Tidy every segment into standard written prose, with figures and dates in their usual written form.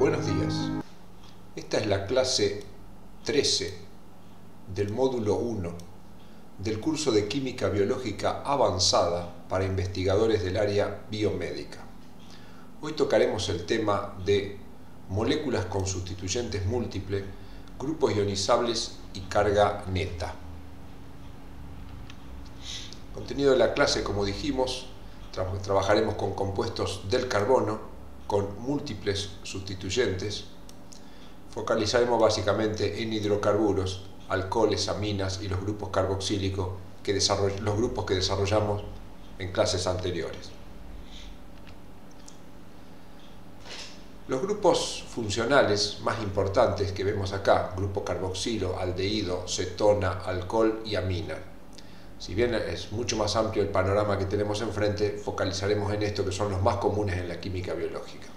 Buenos días. Esta es la clase 13 del módulo 1 del curso de Química Biológica Avanzada para investigadores del área biomédica. Hoy tocaremos el tema de moléculas con sustituyentes múltiples, grupos ionizables y carga neta. Contenido de la clase, como dijimos, trabajaremos con compuestos del carbono con múltiples sustituyentes. Focalizaremos básicamente en hidrocarburos, alcoholes, aminas y los grupos carboxílicos, los grupos que desarrollamos en clases anteriores. Los grupos funcionales más importantes que vemos acá, grupo carboxilo, aldehído, cetona, alcohol y amina. Si bien es mucho más amplio el panorama que tenemos enfrente, focalizaremos en esto que son los más comunes en la química biológica.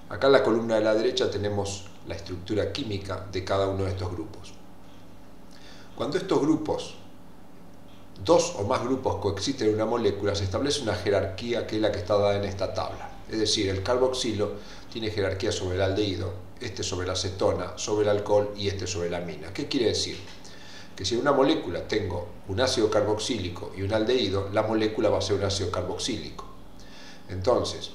Acá en la columna de la derecha tenemos la estructura química de cada uno de estos grupos. Cuando estos grupos, dos o más grupos coexisten en una molécula, se establece una jerarquía que es la que está dada en esta tabla. Es decir, el carboxilo tiene jerarquía sobre el aldehído, este sobre la cetona, sobre el alcohol y este sobre la amina. ¿Qué quiere decir? Que si en una molécula tengo un ácido carboxílico y un aldehído, la molécula va a ser un ácido carboxílico. Entonces,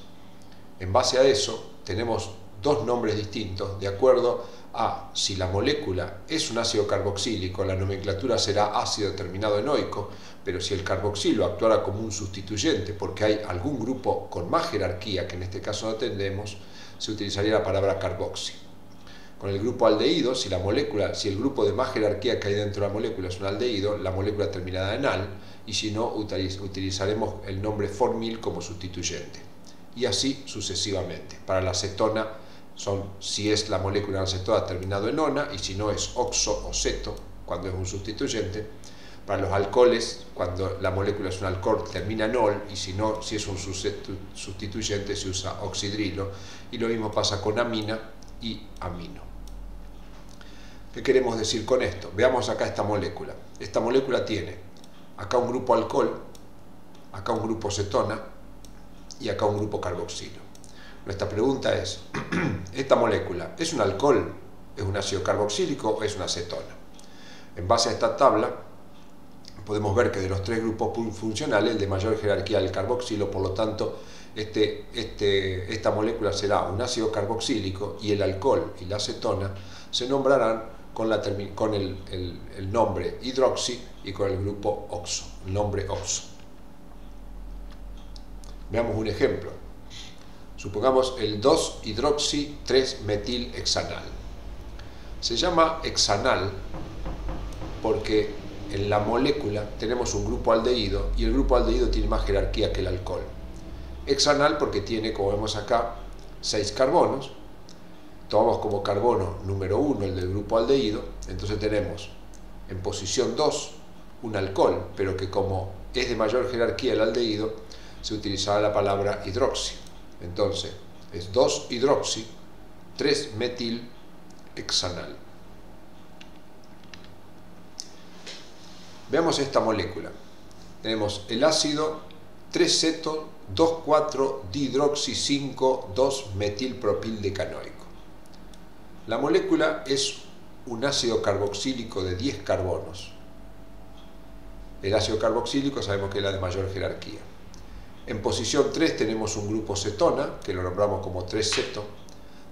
en base a eso, tenemos dos nombres distintos de acuerdo a si la molécula es un ácido carboxílico, la nomenclatura será ácido terminado en oico, pero si el carboxilo actuara como un sustituyente porque hay algún grupo con más jerarquía, que en este caso no atendemos, se utilizaría la palabra carboxi. Con el grupo aldehído, si el grupo de más jerarquía que hay dentro de la molécula es un aldehído, la molécula terminada en al, y si no, utilizaremos el nombre formil como sustituyente. Y así sucesivamente. Para la cetona, si es la molécula de la cetona terminado en ona, y si no es oxo o ceto, cuando es un sustituyente. Para los alcoholes, cuando la molécula es un alcohol, termina en ol, y si no, si es un sustituyente, se usa oxidrilo. Y lo mismo pasa con amina y amino. ¿Qué queremos decir con esto? Veamos acá esta molécula. Esta molécula tiene acá un grupo alcohol, acá un grupo cetona y acá un grupo carboxilo. Nuestra pregunta es, ¿esta molécula es un alcohol, es un ácido carboxílico o es una cetona? En base a esta tabla podemos ver que de los tres grupos funcionales, el de mayor jerarquía es el carboxilo, por lo tanto esta molécula será un ácido carboxílico y el alcohol y la cetona se nombrarán con el nombre hidroxi y con el grupo oxo, el nombre oxo. Veamos un ejemplo. Supongamos el 2-hidroxi-3-metilhexanal. Se llama hexanal porque en la molécula tenemos un grupo aldehído y el grupo aldehído tiene más jerarquía que el alcohol. Hexanal porque tiene, como vemos acá, 6 carbonos. Tomamos como carbono número 1 el del grupo aldehído, entonces tenemos en posición 2 un alcohol, pero que como es de mayor jerarquía el aldehído, se utilizará la palabra hidroxi. Entonces es 2-hidroxi-3-metilhexanal. Veamos esta molécula. Tenemos el ácido 3-ceto-2,4-dihidroxi-5,2-metilpropildecanoico. La molécula es un ácido carboxílico de 10 carbonos. El ácido carboxílico sabemos que es la de mayor jerarquía. En posición 3 tenemos un grupo cetona, que lo nombramos como 3-ceto.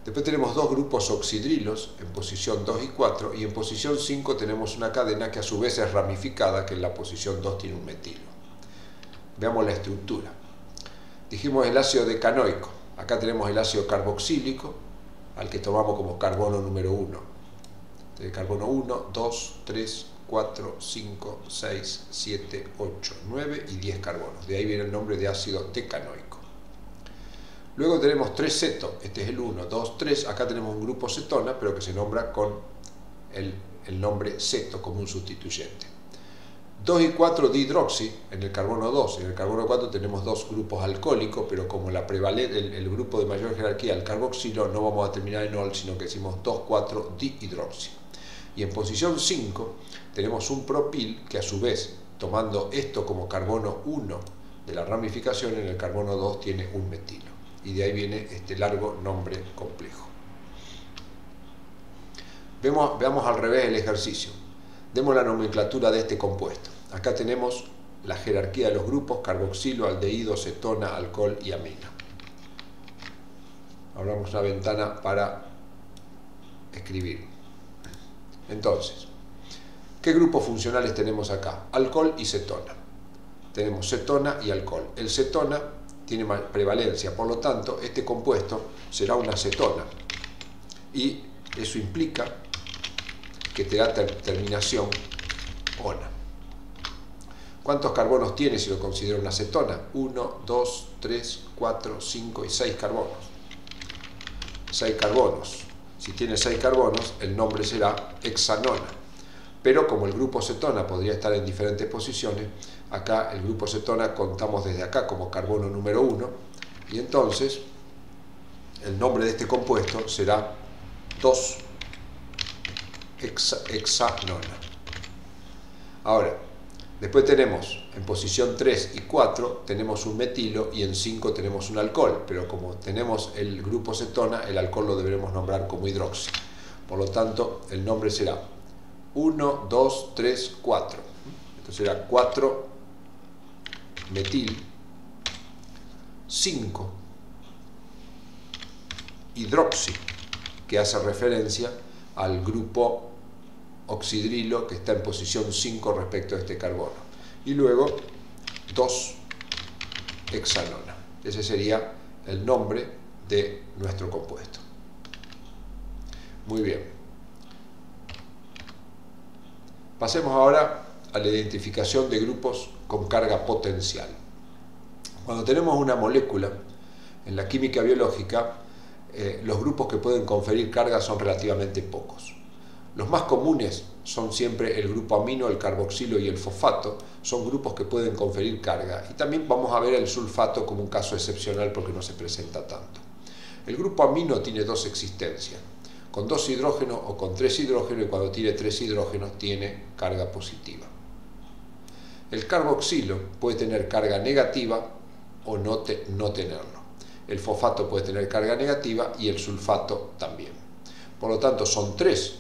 Después tenemos dos grupos oxidrilos, en posición 2 y 4, y en posición 5 tenemos una cadena que a su vez es ramificada, que en la posición 2 tiene un metilo. Veamos la estructura. Dijimos el ácido decanoico. Acá tenemos el ácido carboxílico, al que tomamos como carbono número 1. El carbono 1, 2, 3, 4, 5, 6, 7, 8, 9 y 10 carbonos. De ahí viene el nombre de ácido decanoico. Luego tenemos 3-ceto, este es el 1, 2, 3. Acá tenemos un grupo cetona, pero que se nombra con el nombre ceto como un sustituyente. 2 y 4 dihidroxi en el carbono 2. En el carbono 4 tenemos dos grupos alcohólicos, pero como el grupo de mayor jerarquía, el carboxilo, no vamos a terminar en ol, sino que decimos 2,4 dihidroxi. Y en posición 5 tenemos un propil que a su vez, tomando esto como carbono 1 de la ramificación, en el carbono 2 tiene un metilo. Y de ahí viene este largo nombre complejo. Veamos al revés el ejercicio. Demos la nomenclatura de este compuesto. Acá tenemos la jerarquía de los grupos: carboxilo, aldehído, cetona, alcohol y amina. Abramos una ventana para escribir. Entonces, ¿qué grupos funcionales tenemos acá? Alcohol y cetona. Tenemos cetona y alcohol. El cetona tiene prevalencia, por lo tanto, este compuesto será una cetona. Y eso implica que te da terminación ona. ¿Cuántos carbonos tiene si lo considero una cetona? 1, 2, 3, 4, 5 y 6 carbonos. 6 carbonos. Si tiene 6 carbonos, el nombre será hexanona. Pero como el grupo cetona podría estar en diferentes posiciones, acá el grupo cetona contamos desde acá como carbono número 1, y entonces el nombre de este compuesto será 2-hexanona. Ahora, después tenemos en posición 3 y 4 tenemos un metilo y en 5 tenemos un alcohol, pero como tenemos el grupo cetona, el alcohol lo deberemos nombrar como hidroxi. Por lo tanto, el nombre será 1, 2, 3, 4. Entonces será 4 metil, 5 hidroxi, que hace referencia al grupo oxidrilo que está en posición 5 respecto a este carbono. Y luego 2-hexanona. Ese sería el nombre de nuestro compuesto. Muy bien. Pasemos ahora a la identificación de grupos con carga potencial. Cuando tenemos una molécula, en la química biológica, los grupos que pueden conferir carga son relativamente pocos. Los más comunes son siempre el grupo amino, el carboxilo y el fosfato, son grupos que pueden conferir carga. Y también vamos a ver el sulfato como un caso excepcional porque no se presenta tanto. El grupo amino tiene dos existencias, con 2 hidrógenos o con 3 hidrógenos, y cuando tiene 3 hidrógenos tiene carga positiva. El carboxilo puede tener carga negativa o no tenerlo. El fosfato puede tener carga negativa y el sulfato también. Por lo tanto, son 3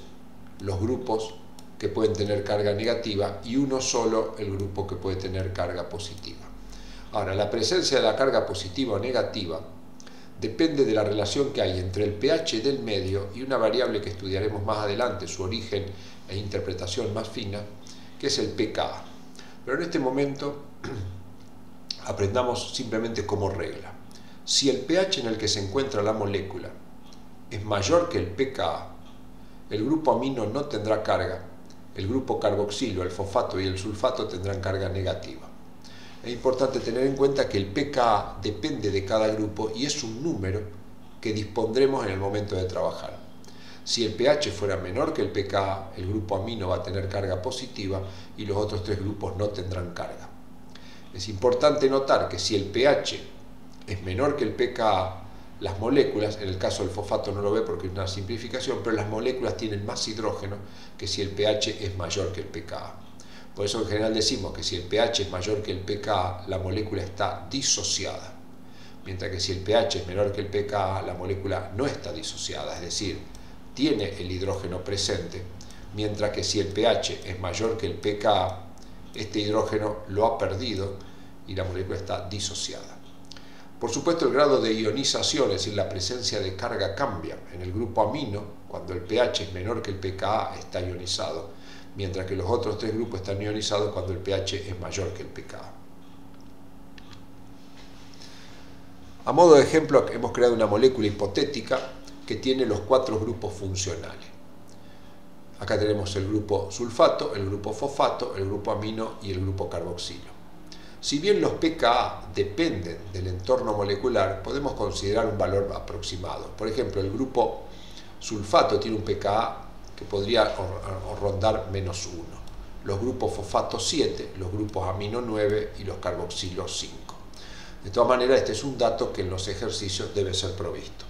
los grupos que pueden tener carga negativa y uno solo el grupo que puede tener carga positiva. Ahora, la presencia de la carga positiva o negativa depende de la relación que hay entre el pH del medio y una variable que estudiaremos más adelante, su origen e interpretación más fina, que es el pKa. Pero en este momento aprendamos simplemente como regla. Si el pH en el que se encuentra la molécula es mayor que el pKa, el grupo amino no tendrá carga, el grupo carboxilo, el fosfato y el sulfato tendrán carga negativa. Es importante tener en cuenta que el pKa depende de cada grupo y es un número que dispondremos en el momento de trabajar. Si el pH fuera menor que el pKa, el grupo amino va a tener carga positiva y los otros 3 grupos no tendrán carga. Es importante notar que si el pH es menor que el pKa, las moléculas, en el caso del fosfato no lo ve porque es una simplificación, pero las moléculas tienen más hidrógeno que si el pH es mayor que el pKa. Por eso en general decimos que si el pH es mayor que el pKa, la molécula está disociada. Mientras que si el pH es menor que el pKa, la molécula no está disociada, es decir, tiene el hidrógeno presente, mientras que si el pH es mayor que el pKa, este hidrógeno lo ha perdido y la molécula está disociada. Por supuesto, el grado de ionización, es decir, la presencia de carga, cambia. En el grupo amino, cuando el pH es menor que el pKa, está ionizado, mientras que los otros 3 grupos están ionizados cuando el pH es mayor que el pKa. A modo de ejemplo, hemos creado una molécula hipotética que tiene los 4 grupos funcionales. Acá tenemos el grupo sulfato, el grupo fosfato, el grupo amino y el grupo carboxilo. Si bien los pKa dependen del entorno molecular, podemos considerar un valor aproximado. Por ejemplo, el grupo sulfato tiene un pKa que podría rondar -1. Los grupos fosfato 7, los grupos amino 9 y los carboxilos 5. De todas maneras, este es un dato que en los ejercicios debe ser provisto.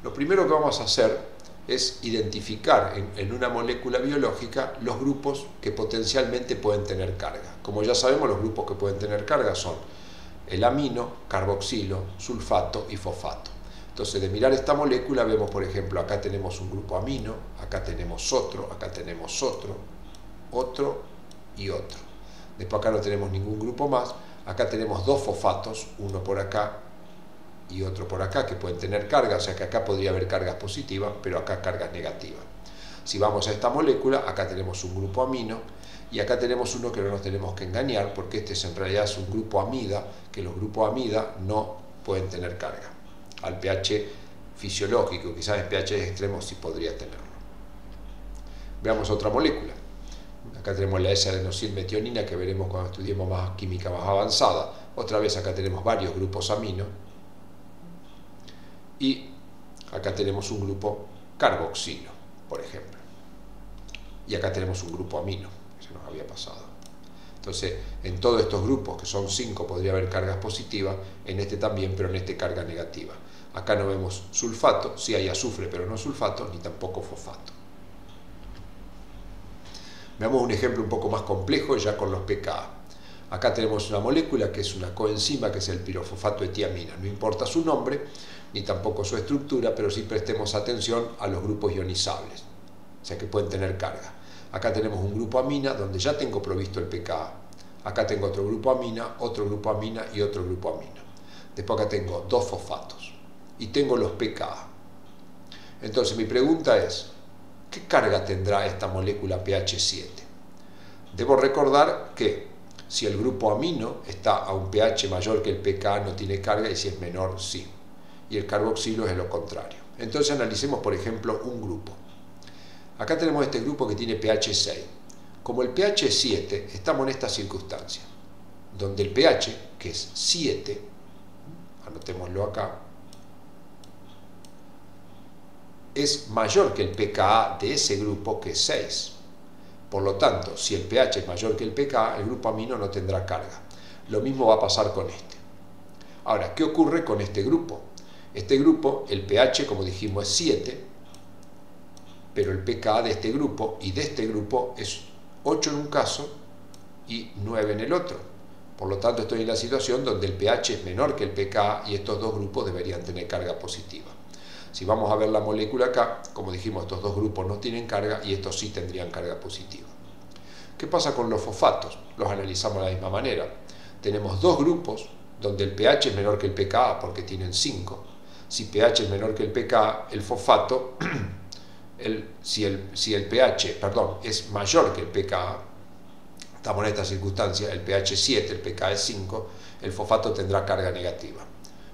Lo primero que vamos a hacer es identificar en una molécula biológica los grupos que potencialmente pueden tener carga. Como ya sabemos, los grupos que pueden tener carga son el amino, carboxilo, sulfato y fosfato. Entonces, de mirar esta molécula, vemos, por ejemplo, acá tenemos un grupo amino, acá tenemos otro, acá tenemos otro, otro y otro. Después acá no tenemos ningún grupo más. Acá tenemos dos fosfatos, uno por acá y otro por acá, que pueden tener carga, o sea que acá podría haber cargas positivas, pero acá cargas negativas. Si vamos a esta molécula, acá tenemos un grupo amino, y acá tenemos uno que no nos tenemos que engañar, porque este en realidad es un grupo amida, que los grupos amida no pueden tener carga. Al pH fisiológico, quizás en pH extremos sí podría tenerlo. Veamos otra molécula. Acá tenemos la S-adenosilmetionina, que veremos cuando estudiemos más química más avanzada. Otra vez acá tenemos varios grupos amino. Y acá tenemos un grupo carboxilo, por ejemplo. Y acá tenemos un grupo amino, que se nos había pasado. Entonces, en todos estos grupos, que son 5, podría haber cargas positivas, en este también, pero en este carga negativa. Acá no vemos sulfato, sí hay azufre, pero no sulfato, ni tampoco fosfato. Veamos un ejemplo un poco más complejo, ya con los pKa. Acá tenemos una molécula que es una coenzima, que es el pirofosfato de tiamina. No importa su nombre, ni tampoco su estructura, pero sí prestemos atención a los grupos ionizables, o sea que pueden tener carga. Acá tenemos un grupo amina, donde ya tengo provisto el pKa. Acá tengo otro grupo amina y otro grupo amina. Después acá tengo dos fosfatos. Y tengo los pKa. Entonces mi pregunta es, ¿qué carga tendrá esta molécula pH 7? Debo recordar que si el grupo amino está a un pH mayor que el pKa no tiene carga, y si es menor, sí. Y el carboxilo es lo contrario. Entonces analicemos, por ejemplo, un grupo. Acá tenemos este grupo que tiene pH 6. Como el pH es 7, estamos en esta circunstancia, donde el pH, que es 7, anotémoslo acá, es mayor que el pKa de ese grupo, que es 6. Por lo tanto, si el pH es mayor que el pKa, el grupo amino no tendrá carga. Lo mismo va a pasar con este. Ahora, ¿qué ocurre con este grupo? Este grupo, el pH, como dijimos, es 7, pero el pKa de este grupo y de este grupo es 8 en un caso y 9 en el otro. Por lo tanto, estoy en la situación donde el pH es menor que el pKa y estos dos grupos deberían tener carga positiva. Si vamos a ver la molécula acá, como dijimos, estos dos grupos no tienen carga y estos sí tendrían carga positiva. ¿Qué pasa con los fosfatos? Los analizamos de la misma manera. Tenemos dos grupos donde el pH es menor que el pKa porque tienen 5. Si pH es menor que el pKa, el fosfato, si el pH es mayor que el pKa, estamos en esta circunstancia, el pH es 7, el pKa es 5, el fosfato tendrá carga negativa.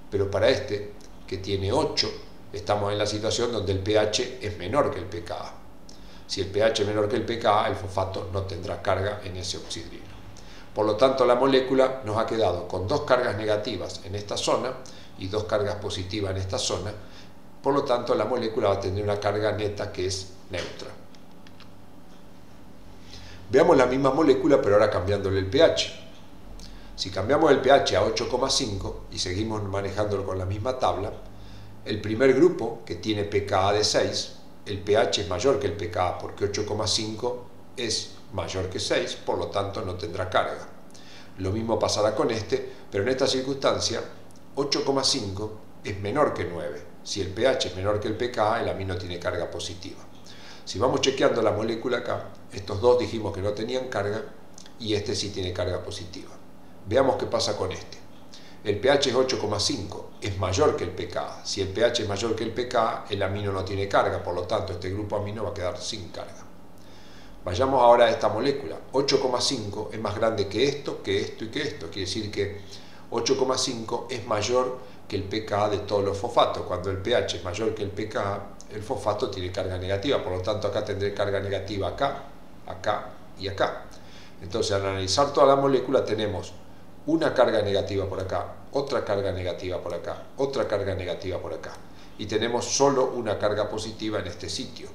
Pero para este, que tiene 8, estamos en la situación donde el pH es menor que el pKa. Si el pH es menor que el pKa, el fosfato no tendrá carga en ese oxidrilo. Por lo tanto, la molécula nos ha quedado con dos cargas negativas en esta zona y dos cargas positivas en esta zona. Por lo tanto, la molécula va a tener una carga neta que es neutra. Veamos la misma molécula, pero ahora cambiándole el pH. Si cambiamos el pH a 8,5 y seguimos manejándolo con la misma tabla, el primer grupo, que tiene pKa de 6, el pH es mayor que el pKa porque 8,5 es mayor que 6, por lo tanto no tendrá carga. Lo mismo pasará con este, pero en esta circunstancia 8,5 es menor que 9. Si el pH es menor que el pKa, el amino tiene carga positiva. Si vamos chequeando la molécula acá, estos dos dijimos que no tenían carga y este sí tiene carga positiva. Veamos qué pasa con este. El pH es 8,5, es mayor que el pKa. Si el pH es mayor que el pKa, el amino no tiene carga, por lo tanto este grupo amino va a quedar sin carga. Vayamos ahora a esta molécula. 8,5 es más grande que esto, que esto y que esto. Quiere decir que 8,5 es mayor que el pKa de todos los fosfatos. Cuando el pH es mayor que el pKa, el fosfato tiene carga negativa. Por lo tanto, acá tendré carga negativa acá, acá y acá. Entonces, al analizar toda la molécula, tenemos una carga negativa por acá, otra carga negativa por acá, otra carga negativa por acá. Y tenemos solo una carga positiva en este sitio.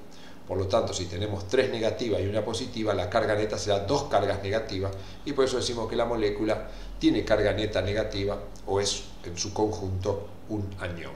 Por lo tanto, si tenemos 3 negativas y una positiva, la carga neta será 2 cargas negativas, y por eso decimos que la molécula tiene carga neta negativa o es en su conjunto un anión.